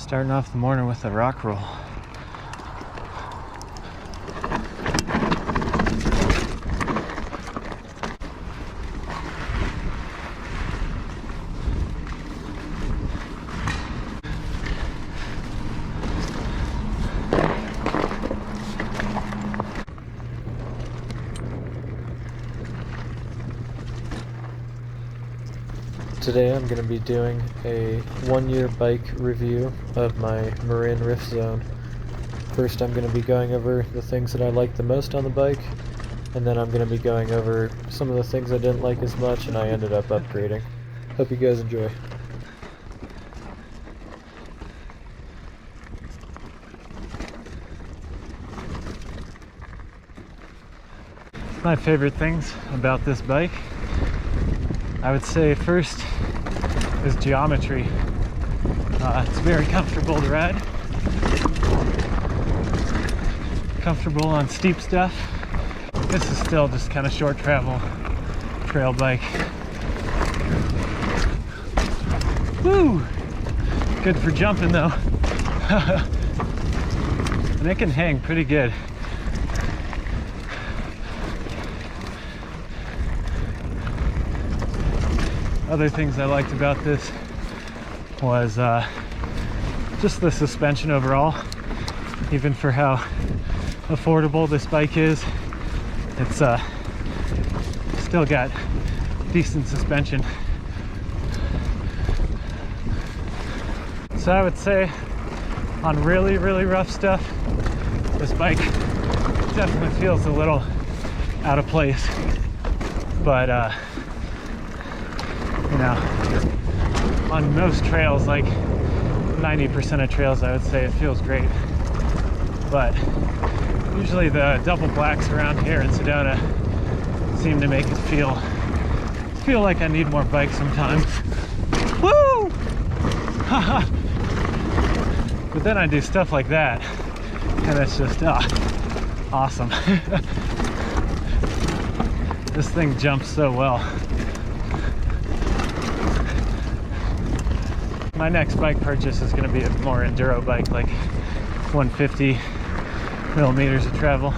Starting off the morning with a rock roll. Today I'm going to be doing a 1-year bike review of my Marin Rift Zone. First I'm going to be going over the things that I like the most on the bike, and then I'm going to be going over some of the things I didn't like as much and I ended up upgrading. Hope you guys enjoy. My favorite things about this bike, I would say first is geometry. It's very comfortable to ride. Comfortable on steep stuff. This is still just kind of short travel trail bike. Woo! Good for jumping though. And it can hang pretty good. Other things I liked about this was just the suspension overall. Even for how affordable this bike is, it's still got decent suspension. So I would say on really rough stuff, this bike definitely feels a little out of place, but you know, on most trails, like 90% of trails, I would say it feels great. But usually the double blacks around here in Sedona seem to make it feel like I need more bike sometimes. Woo! But then I do stuff like that, and it's just awesome. This thing jumps so well. My next bike purchase is going to be a more enduro bike, like 150 millimeters of travel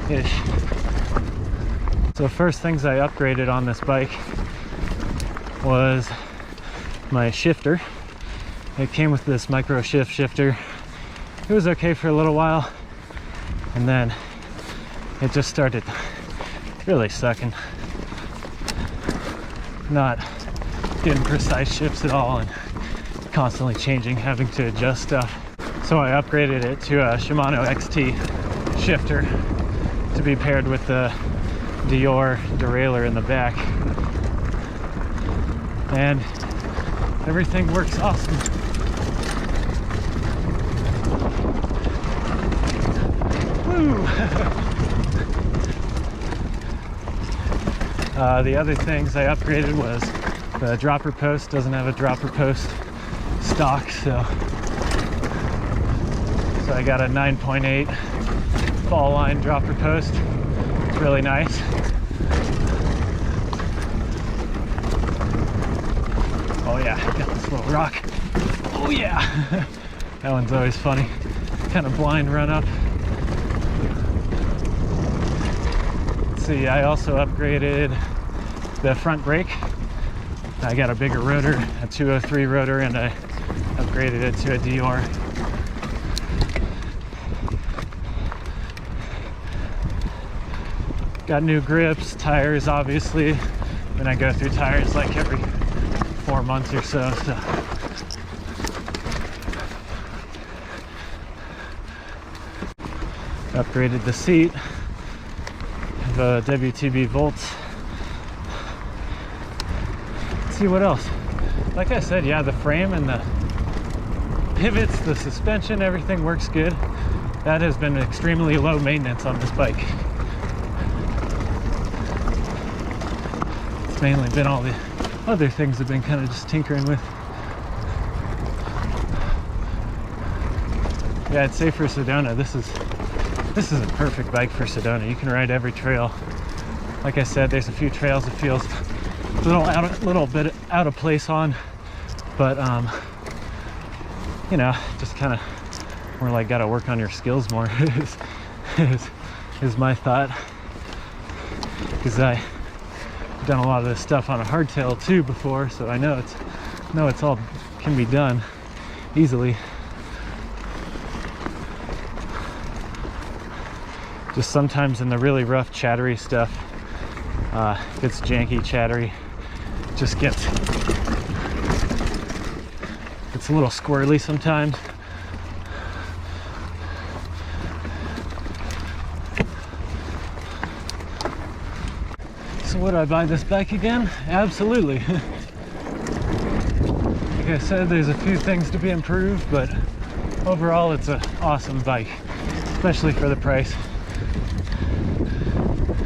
ish. So first things I upgraded on this bike was my shifter. It came with this micro shift shifter. It was okay for a little while, and then it just started really sucking. Not getting precise shifts at all, and constantly changing, having to adjust stuff. So I upgraded it to a Shimano XT shifter to be paired with the Dior derailleur in the back, and everything works awesome. Woo! The other things I upgraded was the dropper post. Doesn't have a dropper post stock, so I got a 9.8 fall line dropper post. It's really nice. Oh yeah, got this little rock. Oh yeah. That one's always funny. Kind of blind run up. Let's see, I also upgraded the front brake. I got a bigger rotor, a 203 rotor, and I upgraded it to a Dior. Got new grips, tires obviously, and I go through tires like every 4 months or so. Upgraded the seat, the WTB Volts. Let's see what else. Like I said, yeah, the frame and the pivots, the suspension, everything works good. That has been extremely low maintenance on this bike. It's mainly been all the other things I've been kind of just tinkering with. Yeah, I'd say for Sedona, this is a perfect bike for Sedona. You can ride every trail. Like I said, there's a few trails it feels a little bit out of place on, but you know, just kind of more like gotta work on your skills more is my thought, because I've done a lot of this stuff on a hardtail too before, so I know it's all can be done easily. Just sometimes in the really rough chattery stuff, if it's janky chattery, just gets a little squirrely sometimes. So would I buy this bike again? Absolutely. Like I said, there's a few things to be improved, but overall it's an awesome bike, especially for the price.